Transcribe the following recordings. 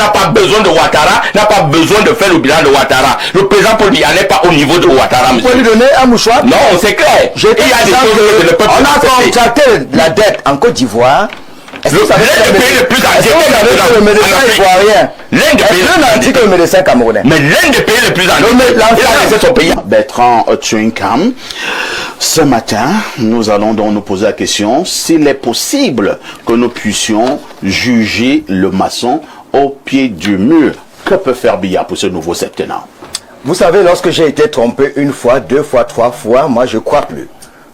n'a pas besoin de Ouattara, n'a pas besoin de faire le bilan de Ouattara. Le président Paul Biya n'est pas au niveau de Ouattara, monsieur. Vous pouvez lui donner un mouchoir? Non, c'est clair. Il y a des choses que le peuple on a contracté la dette en Côte d'Ivoire. Est-ce que vous savez l'un des pays les plus que le médecin ivoirien? L'un a dit que le médecin camerounais. Mais l'un des pays les plus endettés. Bertrand Tchouinkam, ce matin, nous allons donc nous poser la question s'il est possible que nous puissions juger le maçon au pied du mur. Que peut faire Biya pour ce nouveau septennat? Vous savez, lorsque j'ai été trompé une fois, deux fois, trois fois, moi je crois plus.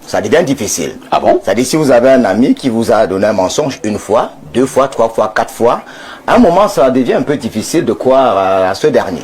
Ça devient difficile. Ah bon? C'est-à-dire si vous avez un ami qui vous a donné un mensonge une fois, deux fois, trois fois, quatre fois, à un moment ça devient un peu difficile de croire à ce dernier.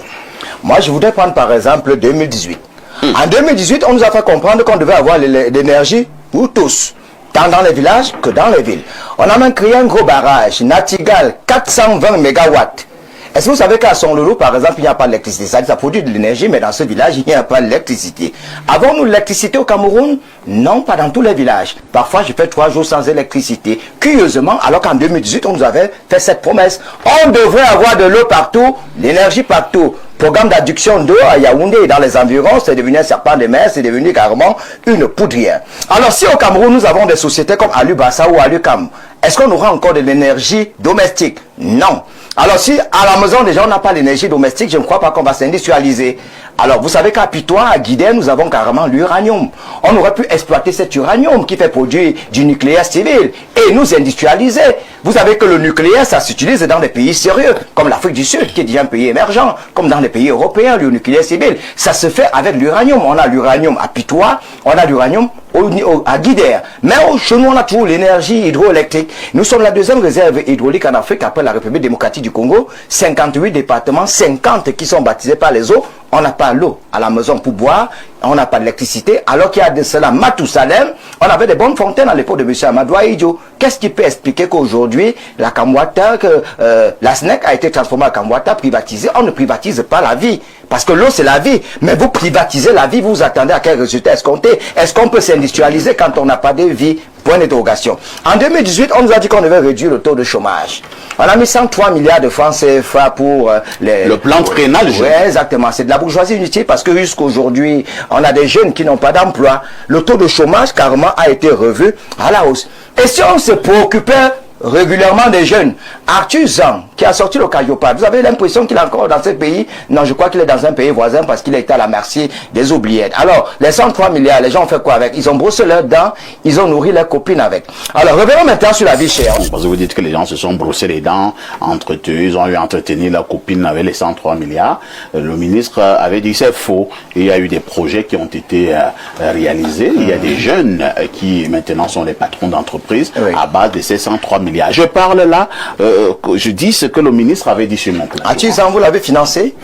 Moi je voudrais prendre par exemple 2018. En 2018, on nous a fait comprendre qu'on devait avoir l'énergie pour tous, tant dans les villages que dans les villes. On a même créé un gros barrage, Natigal, 420 mégawatts. Est-ce que vous savez qu'à Sonlolo, par exemple, il n'y a pas d'électricité? Ça produit de l'énergie, mais dans ce village, il n'y a pas d'électricité. Avons-nous l'électricité au Cameroun? Non, pas dans tous les villages. Parfois, je fais 3 jours sans électricité. Curieusement, alors qu'en 2018, on nous avait fait cette promesse. On devrait avoir de l'eau partout, l'énergie partout. Programme d'adduction d'eau à Yaoundé et dans les environs, c'est devenu un serpent de mer, c'est devenu carrément une poudrière. Alors, si au Cameroun, nous avons des sociétés comme Alubassa ou Alucam, est-ce qu'on aura encore de l'énergie domestique? Non. Alors si à la maison déjà on n'a pas l'énergie domestique, je ne crois pas qu'on va s'industrialiser. Alors vous savez qu'à Pitois, à Guidé, nous avons carrément l'uranium. On aurait pu exploiter cet uranium qui fait produire du nucléaire civil et nous industrialiser. Vous savez que le nucléaire, ça s'utilise dans des pays sérieux, comme l'Afrique du Sud, qui est déjà un pays émergent, comme dans les pays européens, le nucléaire civil. Ça se fait avec l'uranium. On a l'uranium à Pitois, on a l'uranium à Guidère. Mais chez nous, on a toujours l'énergie hydroélectrique. Nous sommes la deuxième réserve hydraulique en Afrique après la République démocratique du Congo. 58 départements, 50 qui sont baptisés par les eaux. On n'a pas l'eau à la maison pour boire, on n'a pas d'électricité, alors qu'il y a de cela, Matousalem, on avait des bonnes fontaines à l'époque de M. Amadou Ahidjo. Qu'est-ce qui peut expliquer qu'aujourd'hui, la Kamwata, la SNEC a été transformée en Kamwata, privatisée? On ne privatise pas la vie, parce que l'eau c'est la vie, mais vous privatisez la vie, vous attendez à quel résultat escompté? Est-ce qu'on peut s'industrialiser quand on n'a pas de vie? Point d'interrogation. En 2018, on nous a dit qu'on devait réduire le taux de chômage. On a mis 103 milliards de francs CFA pour le plan triennal. Oui, exactement. C'est de la bourgeoisie inutile parce que jusqu'aujourd'hui, on a des jeunes qui n'ont pas d'emploi. Le taux de chômage, carrément, a été revu à la hausse. Et si on se préoccupait régulièrement des jeunes, Arthur Zang, qui a sorti le Cayopard, vous avez l'impression qu'il est encore dans ce pays? Non, je crois qu'il est dans un pays voisin parce qu'il a été à la merci des oubliettes. Alors, les 103 milliards, les gens ont fait quoi avec? Ils ont brossé leurs dents, ils ont nourri leurs copines avec. Alors, revenons maintenant sur la vie chère. Parce que vous dites que les gens se sont brossés les dents, ils ont eu entretenu leurs copines avec les 103 milliards. Le ministre avait dit c'est faux. Il y a eu des projets qui ont été réalisés. Il y a des jeunes qui maintenant sont les patrons d'entreprise à base de ces 103 milliards. Je parle là, je dis ce que le ministre avait dit sur mon plan. Arthur Zang, vous l'avez financé?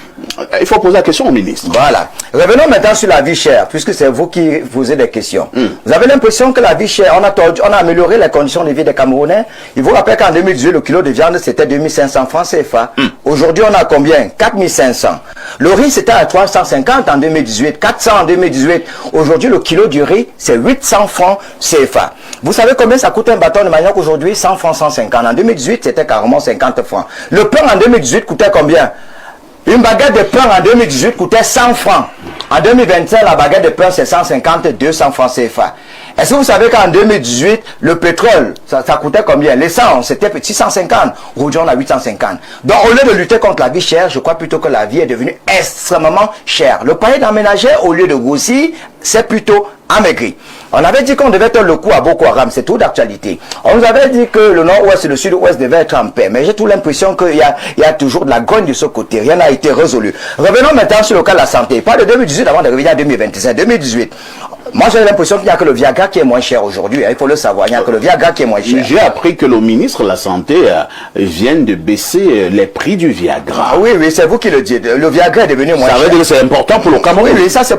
Il faut poser la question au ministre. Voilà. Revenons maintenant sur la vie chère, puisque c'est vous qui posez des questions. Vous avez l'impression que la vie chère, on a amélioré les conditions de vie des Camerounais. Il vous rappelle qu'en 2018, le kilo de viande, c'était 2500 francs CFA. Aujourd'hui, on a combien? 4500. Le riz, c'était à 350 en 2018, 400 en 2018. Aujourd'hui, le kilo du riz, c'est 800 francs CFA. Vous savez combien ça coûte un bâton de manioc aujourd'hui? 100 francs, 150. En 2018, c'était carrément 50 francs. Le pain en 2018 coûtait combien? Une baguette de pain en 2018 coûtait 100 francs. En 2025, la baguette de pain, c'est 150, 200 francs CFA. Est-ce que vous savez qu'en 2018, le pétrole, ça coûtait combien? L'essence, c'était 650. Aujourd'hui, on a 850. Donc, au lieu de lutter contre la vie chère, je crois plutôt que la vie est devenue extrêmement chère. Le panier d'aménagère, au lieu de grossir, c'est plutôt amaigri. On avait dit qu'on devait faire le coup à Boko Haram, c'est tout d'actualité. On nous avait dit que le nord-ouest et le sud-ouest devaient être en paix, mais j'ai tout l'impression qu'il y a toujours de la grogne de ce côté, rien n'a été résolu. Revenons maintenant sur le cas de la santé. Pas de 2018 avant de revenir à 2025, 2018. Moi j'ai l'impression qu'il n'y a que le Viagra qui est moins cher aujourd'hui, il faut le savoir, il n'y a que le Viagra qui est moins cher. J'ai appris que le ministre de la Santé vient de baisser les prix du Viagra. Ah oui, c'est vous qui le dites, le Viagra est devenu moins cher. Ça veut dire que c'est important pour le Cameroun. Oui, ça c'est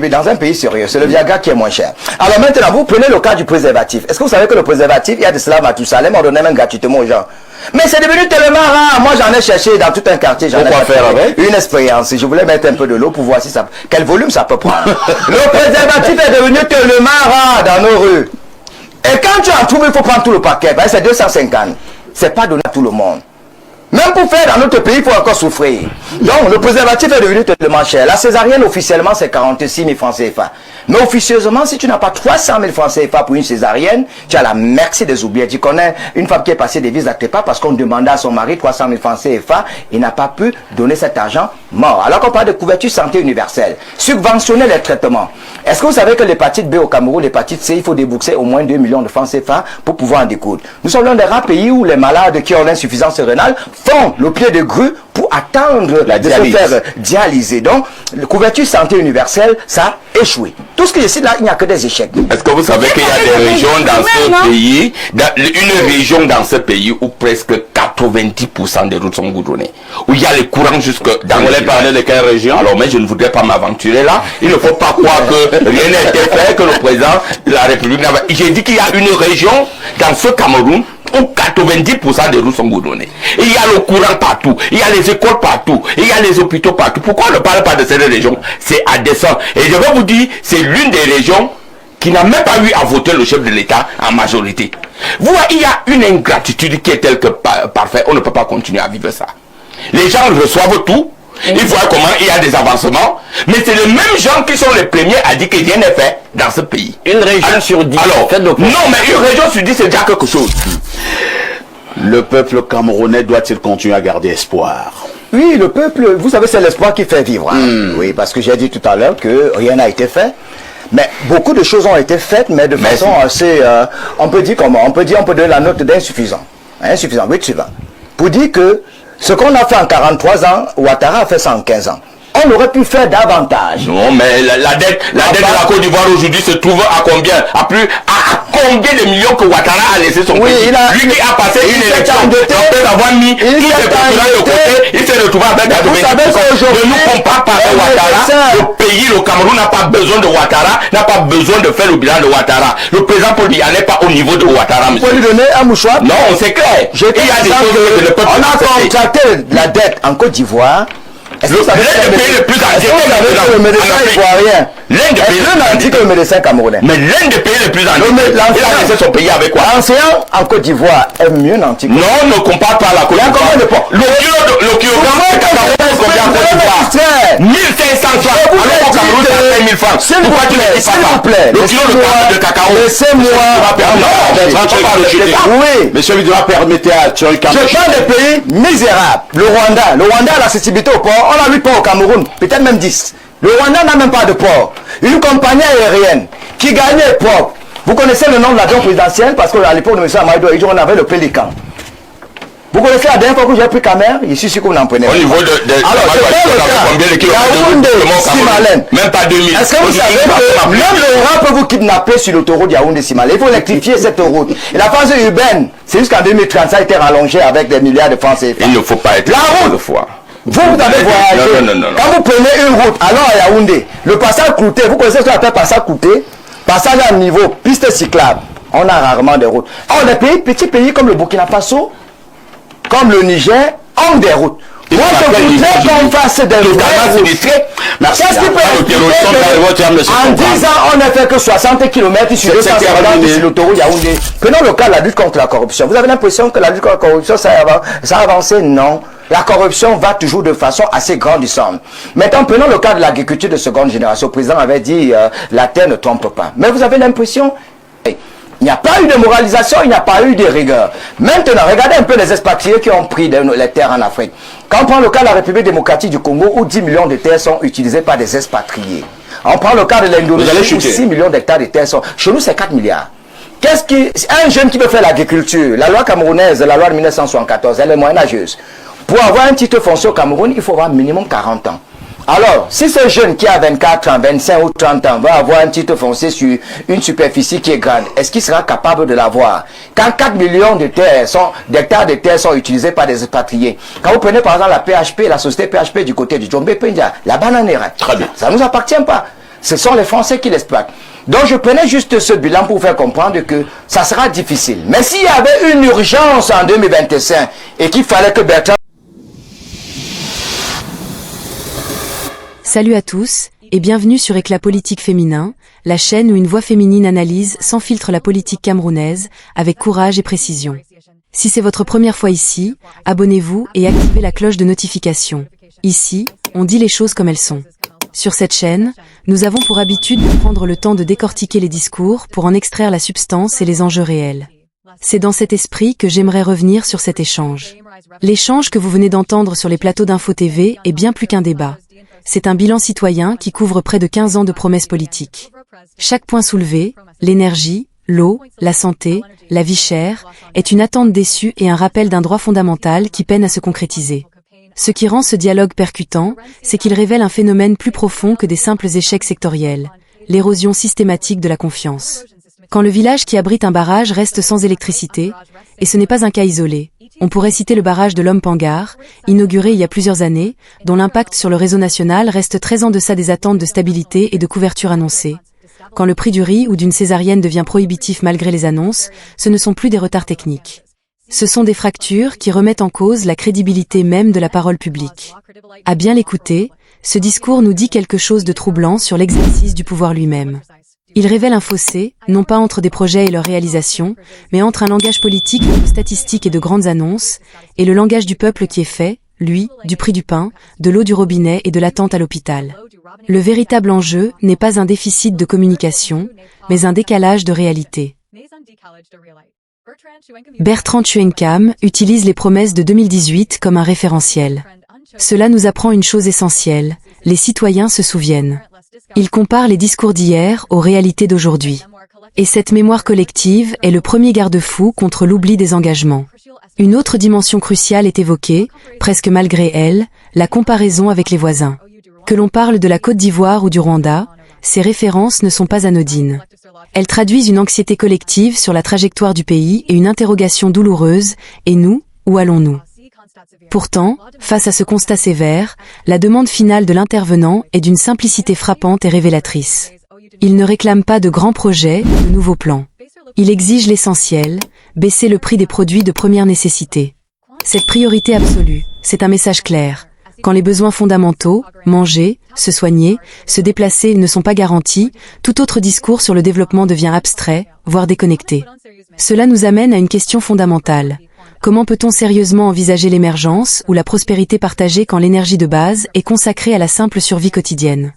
dans un pays sérieux, c'est le Viagra qui est moins cher. Alors maintenant, vous prenez le cas du préservatif. Est-ce que vous savez que le préservatif, il y a de cela à Matousalem, on donnait même gratuitement aux gens. Mais c'est devenu tellement rare. Moi, j'en ai cherché dans tout un quartier. J'en ai faire avec une expérience. Je voulais mettre un peu de l'eau pour voir si ça, quel volume ça peut prendre. Le préservatif est devenu tellement rare dans nos rues. Et quand tu en trouves, il faut prendre tout le paquet. Ben, c'est 250. C'est pas donné à tout le monde. Même pour faire dans notre pays, il faut encore souffrir. Donc, le préservatif est devenu tellement cher. La césarienne, officiellement, c'est 46 000 francs CFA. Mais officieusement, si tu n'as pas 300 000 francs CFA pour une césarienne, tu as la merci des oubliés. Tu connais une femme qui est passée des vis à pas parce qu'on demandait à son mari 300 000 francs CFA, il n'a pas pu donner cet argent mort. Alors qu'on parle de couverture santé universelle, subventionner les traitements. Est-ce que vous savez que l'hépatite B au Cameroun, l'hépatite C, il faut débourser au moins 2 millions de francs CFA pour pouvoir en découdre. Nous sommes l'un des rares pays où les malades qui ont l'insuffisance rénale font le pied de grue pour attendre de se faire dialyser. Donc, la couverture santé universelle, ça a échoué. Tout ce qui est ici, là, il n'y a que des échecs. Est-ce que vous savez qu'il y a des régions dans ce pays, une région dans ce pays où presque 90% des routes sont goudronnées, où il y a les courants jusque dans vous voulez parler de quelle région? Alors, mais je ne voudrais pas m'aventurer là. Il ne faut pas croire que rien n'a été fait, que le président de la République n'avait... J'ai dit qu'il y a une région dans ce Cameroun où 90% des routes sont goudronnées. Il y a le courant partout, il y a les écoles partout, il y a les hôpitaux partout. Pourquoi on ne parle pas de cette région? C'est indécent. Et je vais vous dire, c'est l'une des régions qui n'a même pas eu à voter le chef de l'État en majorité. Vous voyez, il y a une ingratitude qui est telle que parfait, on ne peut pas continuer à vivre ça. Les gens reçoivent tout, ils voient comment il y a des avancements, mais c'est les mêmes gens qui sont les premiers à dire que rien n'est fait dans ce pays. Une région sur 10. Alors, non, mais une région sur 10, c'est déjà quelque chose. Le peuple camerounais doit-il continuer à garder espoir? Oui, le peuple, vous savez, c'est l'espoir qui fait vivre. Hein. Oui, parce que j'ai dit tout à l'heure que rien n'a été fait. Mais beaucoup de choses ont été faites, mais de façon assez... on peut dire comment? On peut donner la note d'insuffisant. Insuffisant, oui, suivant. Pour dire que ce qu'on a fait en 43 ans, Ouattara a fait ça en 15 ans. On aurait pu faire davantage. Non, mais la dette de la Côte d'Ivoire aujourd'hui se trouve à combien? À combien de millions que Ouattara a laissé son pays? Lui qui a passé une élection, après avoir mis tous ses concurrents de côté, il s'est retrouvé avec 90%. Ne nous compare pas avec Ouattara. Le pays, le Cameroun n'a pas besoin de Ouattara, n'a pas besoin de faire le bilan de Ouattara. Le président Paul Biya n'est pas au niveau de Ouattara, monsieur. Vous pouvez lui donner un mouchoir? Non, c'est clair. Il y a des choses que le peuple on a contracté la dette en Côte d'Ivoire. L'un des pays les plus endettés, le médecin ivoirien. L'un des pays n'a dit que le médecin camerounais. Mais l'un des pays les plus endettés, il a laissé son pays avec quoi? L'enseignant en Côte d'Ivoire est mieux nanti. Non, ne compare pas la Côte d'Ivoire. Le kilogramme de cacao, combien en Côte d'Ivoire? 1500 francs. Alors qu'au Cameroun, c'est 5000 francs. Pourquoi tu ne dis pas ça? Le kilo de cacao. Laissez-moi. Non, oui. Monsieur Vidra, permettez à Thierry Cameroun. Je parle des pays misérables. Le Rwanda a l'accessibilité au port. On a 8 ports au Cameroun, peut-être même 10. Le Rwanda n'a même pas de port. Une compagnie aérienne qui gagnait port. Vous connaissez le nom de l'avion présidentiel parce qu'à l'époque de M. Amadou, on avait le Pélican. Vous connaissez la dernière fois que j'ai pris Camer? Je suis sûr que vous n'en prenez pas. Au niveau de combien de kilomètres? Même pas 2000. Est-ce que vous savez que même l'Europe peut vous kidnapper sur l'autoroute Yaoundé-Simalé? Il faut électrifier cette route. Et la phase urbaine, c'est jusqu'en 2030, ça a été rallongé avec des milliards de francs CFA. Il ne faut pas être la route. Vous avez voyagé. Non. Quand vous prenez une route, alors à Yaoundé, le passage Clouté, vous connaissez ce qu'on appelle passage Clouté? Passage à niveau, piste cyclable. On a rarement des routes. Or, des petits pays comme le Burkina Faso, comme le Niger, ont des routes. Moi, je voudrais qu'on fasse des routes. Qu'est-ce qui peut expliquer en 10 ans, on n'a fait que 60 km sur 250 sur l'autoroute Yaoundé? Prenons le cas de la lutte contre la corruption. Vous avez l'impression que la lutte contre la corruption, ça a avancé? Non. La corruption va toujours de façon assez grandissante. Maintenant, prenons le cas de l'agriculture de seconde génération. Le président avait dit la terre ne trompe pas. Mais vous avez l'impression, il n'y a pas eu de moralisation, il n'y a pas eu de rigueur. Maintenant, regardez un peu les expatriés qui ont pris les terres en Afrique. Quand on prend le cas de la République démocratique du Congo, où 10 millions de terres sont utilisées par des expatriés. On prend le cas de l'Indonésie, où 6 millions d'hectares de terres sont... Chez nous, c'est 4 milliards. Un jeune qui veut faire l'agriculture, la loi camerounaise, la loi de 1974, elle est moyenâgeuse. Pour avoir un titre foncier au Cameroun, il faut avoir minimum 40 ans. Alors, si ce jeune qui a 24 ans, 25 ou 30 ans va avoir un titre foncier sur une superficie qui est grande, est-ce qu'il sera capable de l'avoir? Quand 4 millions d'hectares de terre sont utilisés par des expatriés, quand vous prenez par exemple la PHP, la société PHP du côté du Djombe Pendia, la bananera, ça ne nous appartient pas. Ce sont les Français qui l'exploitent. Donc je prenais juste ce bilan pour faire comprendre que ça sera difficile. Mais s'il y avait une urgence en 2025 et qu'il fallait que Bertrand... Salut à tous, et bienvenue sur Éclat Politique Féminin, la chaîne où une voix féminine analyse sans filtre la politique camerounaise, avec courage et précision. Si c'est votre première fois ici, abonnez-vous et activez la cloche de notification. Ici, on dit les choses comme elles sont. Sur cette chaîne, nous avons pour habitude de prendre le temps de décortiquer les discours pour en extraire la substance et les enjeux réels. C'est dans cet esprit que j'aimerais revenir sur cet échange. L'échange que vous venez d'entendre sur les plateaux d'Info TV est bien plus qu'un débat. C'est un bilan citoyen qui couvre près de 15 ans de promesses politiques. Chaque point soulevé, l'énergie, l'eau, la santé, la vie chère, est une attente déçue et un rappel d'un droit fondamental qui peine à se concrétiser. Ce qui rend ce dialogue percutant, c'est qu'il révèle un phénomène plus profond que des simples échecs sectoriels, l'érosion systématique de la confiance. Quand le village qui abrite un barrage reste sans électricité, et ce n'est pas un cas isolé, on pourrait citer le barrage de l'Homme-Pangar, inauguré il y a plusieurs années, dont l'impact sur le réseau national reste très en deçà des attentes de stabilité et de couverture annoncées. Quand le prix du riz ou d'une césarienne devient prohibitif malgré les annonces, ce ne sont plus des retards techniques. Ce sont des fractures qui remettent en cause la crédibilité même de la parole publique. À bien l'écouter, ce discours nous dit quelque chose de troublant sur l'exercice du pouvoir lui-même. Il révèle un fossé, non pas entre des projets et leur réalisation, mais entre un langage politique de statistiques et de grandes annonces, et le langage du peuple qui est fait, lui, du prix du pain, de l'eau du robinet et de l'attente à l'hôpital. Le véritable enjeu n'est pas un déficit de communication, mais un décalage de réalité. Bertrand Tuenkam utilise les promesses de 2018 comme un référentiel. Cela nous apprend une chose essentielle, les citoyens se souviennent. Ils comparent les discours d'hier aux réalités d'aujourd'hui. Et cette mémoire collective est le premier garde-fou contre l'oubli des engagements. Une autre dimension cruciale est évoquée, presque malgré elle, la comparaison avec les voisins. Que l'on parle de la Côte d'Ivoire ou du Rwanda, ces références ne sont pas anodines. Elles traduisent une anxiété collective sur la trajectoire du pays et une interrogation douloureuse, et nous, où allons-nous ? Pourtant, face à ce constat sévère, la demande finale de l'intervenant est d'une simplicité frappante et révélatrice. Il ne réclame pas de grands projets, de nouveaux plans. Il exige l'essentiel, baisser le prix des produits de première nécessité. Cette priorité absolue, c'est un message clair. Quand les besoins fondamentaux, manger, se soigner, se déplacer ne sont pas garantis, tout autre discours sur le développement devient abstrait, voire déconnecté. Cela nous amène à une question fondamentale. Comment peut-on sérieusement envisager l'émergence ou la prospérité partagée quand l'énergie de base est consacrée à la simple survie quotidienne ?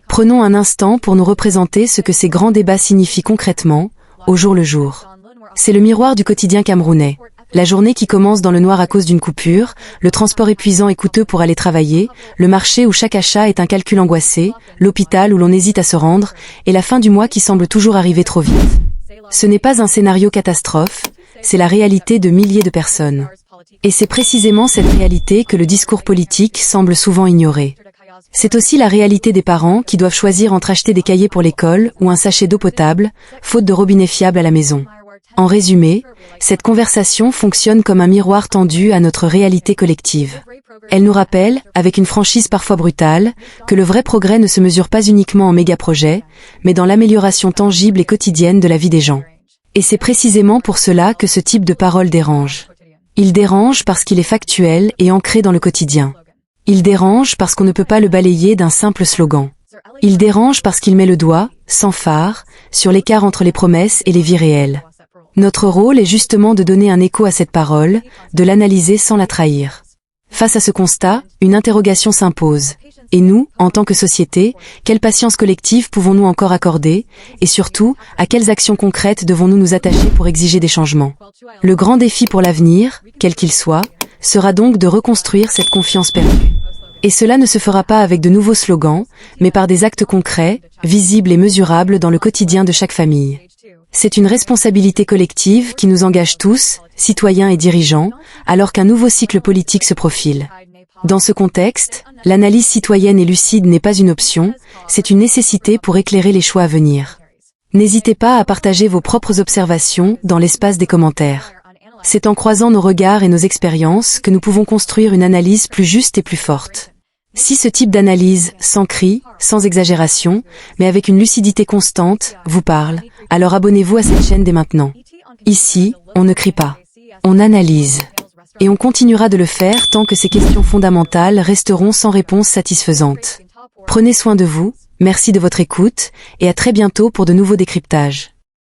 Prenons un instant pour nous représenter ce que ces grands débats signifient concrètement, au jour le jour. C'est le miroir du quotidien camerounais. La journée qui commence dans le noir à cause d'une coupure, le transport épuisant et coûteux pour aller travailler, le marché où chaque achat est un calcul angoissé, l'hôpital où l'on hésite à se rendre, et la fin du mois qui semble toujours arriver trop vite. Ce n'est pas un scénario catastrophe, c'est la réalité de milliers de personnes. Et c'est précisément cette réalité que le discours politique semble souvent ignorer. C'est aussi la réalité des parents qui doivent choisir entre acheter des cahiers pour l'école ou un sachet d'eau potable, faute de robinet fiable à la maison. En résumé, cette conversation fonctionne comme un miroir tendu à notre réalité collective. Elle nous rappelle, avec une franchise parfois brutale, que le vrai progrès ne se mesure pas uniquement en méga-projets, mais dans l'amélioration tangible et quotidienne de la vie des gens. Et c'est précisément pour cela que ce type de parole dérange. Il dérange parce qu'il est factuel et ancré dans le quotidien. Il dérange parce qu'on ne peut pas le balayer d'un simple slogan. Il dérange parce qu'il met le doigt, sans phare, sur l'écart entre les promesses et les vies réelles. Notre rôle est justement de donner un écho à cette parole, de l'analyser sans la trahir. Face à ce constat, une interrogation s'impose. Et nous, en tant que société, quelle patience collective pouvons-nous encore accorder, et surtout, à quelles actions concrètes devons-nous nous attacher pour exiger des changements ? Le grand défi pour l'avenir, quel qu'il soit, sera donc de reconstruire cette confiance perdue. Et cela ne se fera pas avec de nouveaux slogans, mais par des actes concrets, visibles et mesurables dans le quotidien de chaque famille. C'est une responsabilité collective qui nous engage tous, citoyens et dirigeants, alors qu'un nouveau cycle politique se profile. Dans ce contexte, l'analyse citoyenne et lucide n'est pas une option, c'est une nécessité pour éclairer les choix à venir. N'hésitez pas à partager vos propres observations dans l'espace des commentaires. C'est en croisant nos regards et nos expériences que nous pouvons construire une analyse plus juste et plus forte. Si ce type d'analyse, sans cri, sans exagération, mais avec une lucidité constante, vous parle, alors abonnez-vous à cette chaîne dès maintenant. Ici, on ne crie pas. On analyse. Et on continuera de le faire tant que ces questions fondamentales resteront sans réponse satisfaisante. Prenez soin de vous, merci de votre écoute, et à très bientôt pour de nouveaux décryptages.